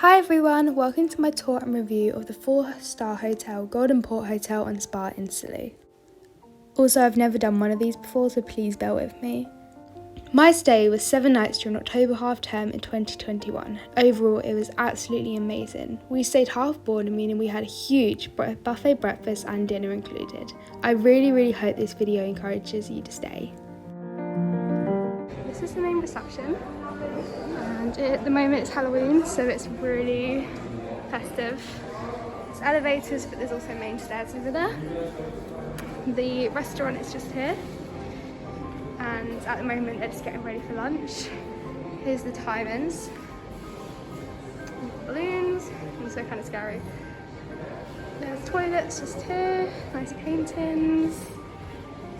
Hi everyone, welcome to my tour and review of the 4-star hotel Golden Port Hotel and Spa in Salou. Also, I've never done one of these before, so please bear with me. My stay was 7 nights during October half term in 2021. Overall, it was absolutely amazing. We stayed half board, meaning we had a huge buffet breakfast and dinner included. I really hope this video encourages you to stay. This is the main reception. And at the moment it's Halloween, so it's really festive. There's elevators, but there's also main stairs over there. The restaurant is just here, and at the moment they're just getting ready for lunch. Here's the timings. Balloons, also kind of scary. There's toilets just here, nice paintings,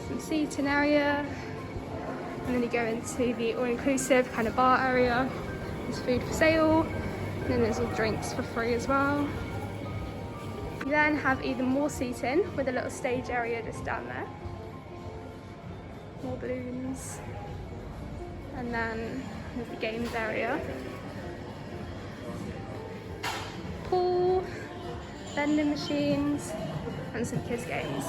some seating area, and then you go into the all-inclusive kind of bar area. There's food for sale, and then there's all drinks for free as well. You then have even more seating with a little stage area just down there. More balloons. And then there's the games area. Pool, vending machines, and some kids games.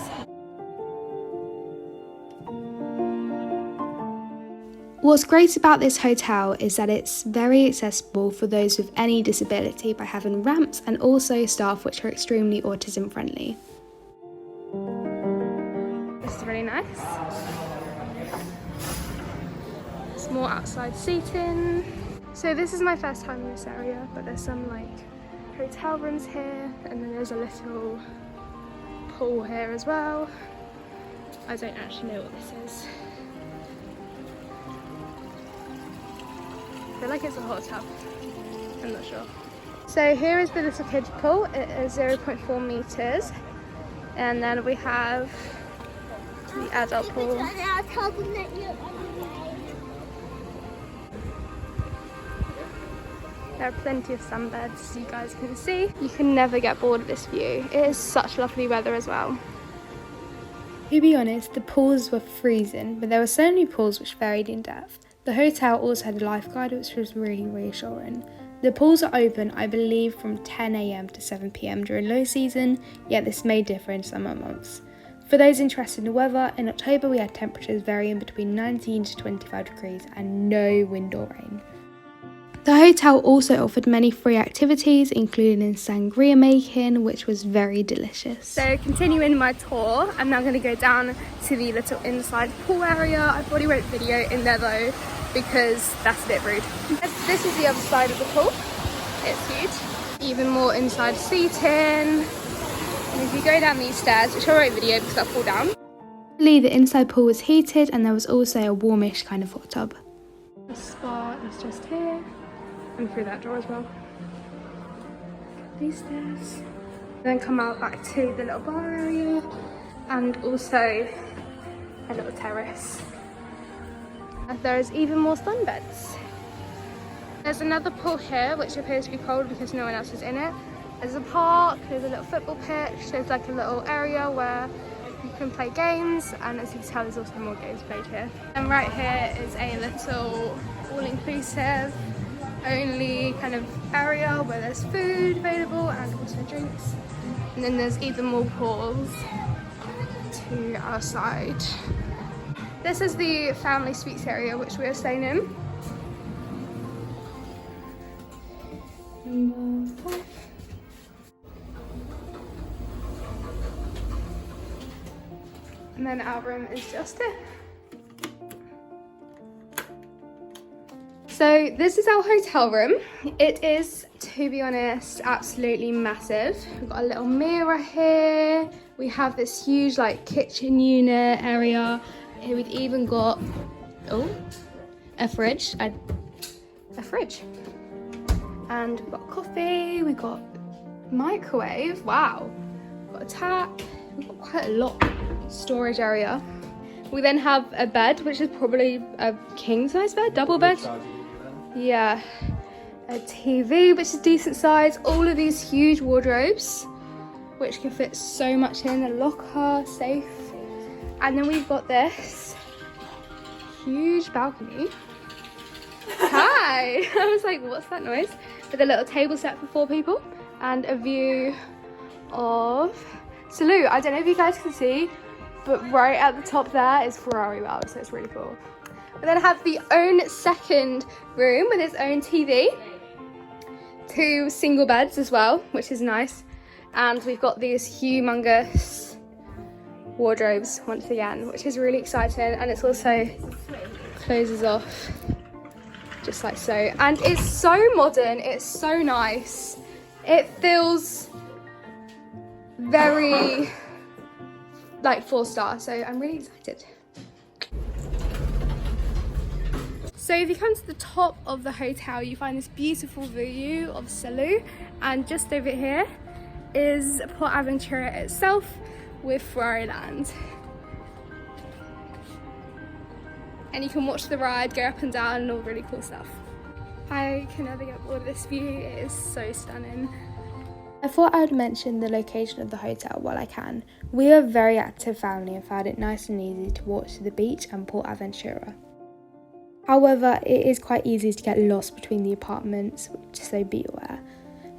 What's great about this hotel is that it's very accessible for those with any disability by having ramps and also staff which are extremely autism friendly. This is really nice. There's more outside seating. So this is my first time in this area, but there's some like hotel rooms here, and then there's a little pool here as well. I don't actually know what this is. I feel like it's a hot tub, I'm not sure. So here is the little kids pool. It is 0.4 meters, and then we have the adult pool. There are plenty of sunbeds, as you guys can see. You can never get bored of this view. It is such lovely weather as well. To be honest, the pools were freezing, but there were so many pools which varied in depth. The hotel also had a lifeguard, which was really reassuring. The pools are open, I believe, from 10 AM to 7 PM during low season, yet this may differ in summer months. For those interested in the weather, in October we had temperatures varying between 19 to 25 degrees and no wind or rain. The hotel also offered many free activities, including sangria making, which was very delicious. So continuing my tour, I'm now going to go down to the little inside pool area. I've already wrote video in there though, because that's a bit rude. This is the other side of the pool. It's huge. Even more inside seating. And if you go down these stairs, which I wrote video because I'll fall down. The inside pool was heated, and there was also a warmish kind of hot tub. The spa is just here. And through that door as well. These stairs. Then come out back to the little bar area, and also a little terrace. And there is even more sunbeds. There's another pool here which appears to be cold because no one else is in it. There's a park, there's a little football pitch, there's like a little area where you can play games, and as you can tell there's also more games played here. And right here is a little all-inclusive only kind of area where there's food available and also drinks, and then there's even more pools to our side. This is the family suites area which we are staying in. Number 5. And then our room is just here. So this is our hotel room. It is, to be honest, absolutely massive. We've got a little mirror here. We have this huge like kitchen unit area. Here we've even got, a fridge. A fridge. And we've got coffee, we've got microwave, wow. We've got a tap, we've got quite a lot storage area. We then have a bed, which is probably a king size bed, double bed. Yeah, a TV which is decent size, all of these huge wardrobes which can fit so much in, a locker, safe, and then we've got this huge balcony. Hi! I was like, what's that noise? with a little table set for 4 people and a view of Salou. I don't know if you guys can see, but right at the top there is Ferrari World, so it's really cool. We then have the own second room with its own TV, 2 single beds as well, which is nice. And we've got these humongous wardrobes once again, which is really exciting. And it's also closes off just like so. And it's so modern, it's so nice. It feels very like 4-star, so I'm really excited. So if you come to the top of the hotel, you find this beautiful view of Salou, and just over here is Port Aventura itself with Ferrari Land. And you can watch the ride go up and down and all really cool stuff. I can never get bored of this view, it is so stunning. I thought I would mention the location of the hotel while I can. We are a very active family and found it nice and easy to walk to the beach and Port Aventura. However, it is quite easy to get lost between the apartments, so be aware.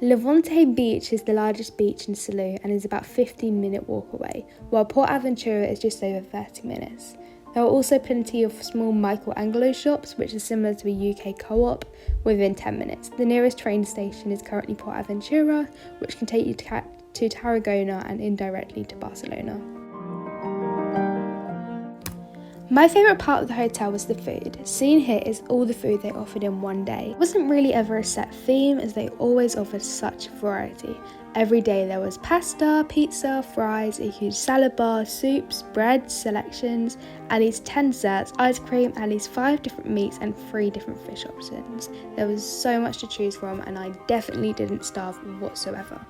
Levante Beach is the largest beach in Salou and is about a 15-minute walk away, while Port Aventura is just over 30 minutes. There are also plenty of small Michelangelo shops, which is similar to a UK co-op, within 10 minutes. The nearest train station is currently Port Aventura, which can take you to Tarragona and indirectly to Barcelona. My favourite part of the hotel was the food. Seen here is all the food they offered in one day. It wasn't really ever a set theme, as they always offered such variety. Every day there was pasta, pizza, fries, a huge salad bar, soups, breads, selections, at least 10 desserts, ice cream, at least 5 different meats and 3 different fish options. There was so much to choose from and I definitely didn't starve whatsoever.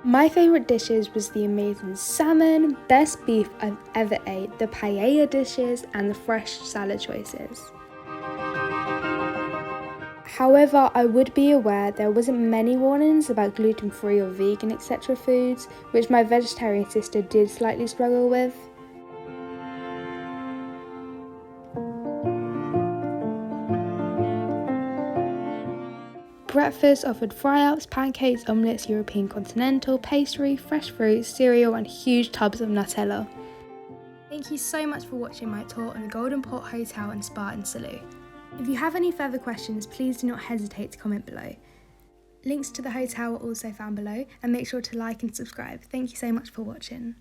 My favourite dishes was the amazing salmon, best beef I've ever ate, the paella dishes and the fresh salad choices. However, I would be aware there wasn't many warnings about gluten-free or vegan etc. foods, which my vegetarian sister did slightly struggle with. Breakfast offered fry-ups, pancakes, omelettes, European continental, pastry, fresh fruit, cereal and huge tubs of Nutella. Thank you so much for watching my tour on the Golden Port Hotel and Spa in Salou. If you have any further questions, please do not hesitate to comment below. Links to the hotel are also found below, and make sure to like and subscribe. Thank you so much for watching.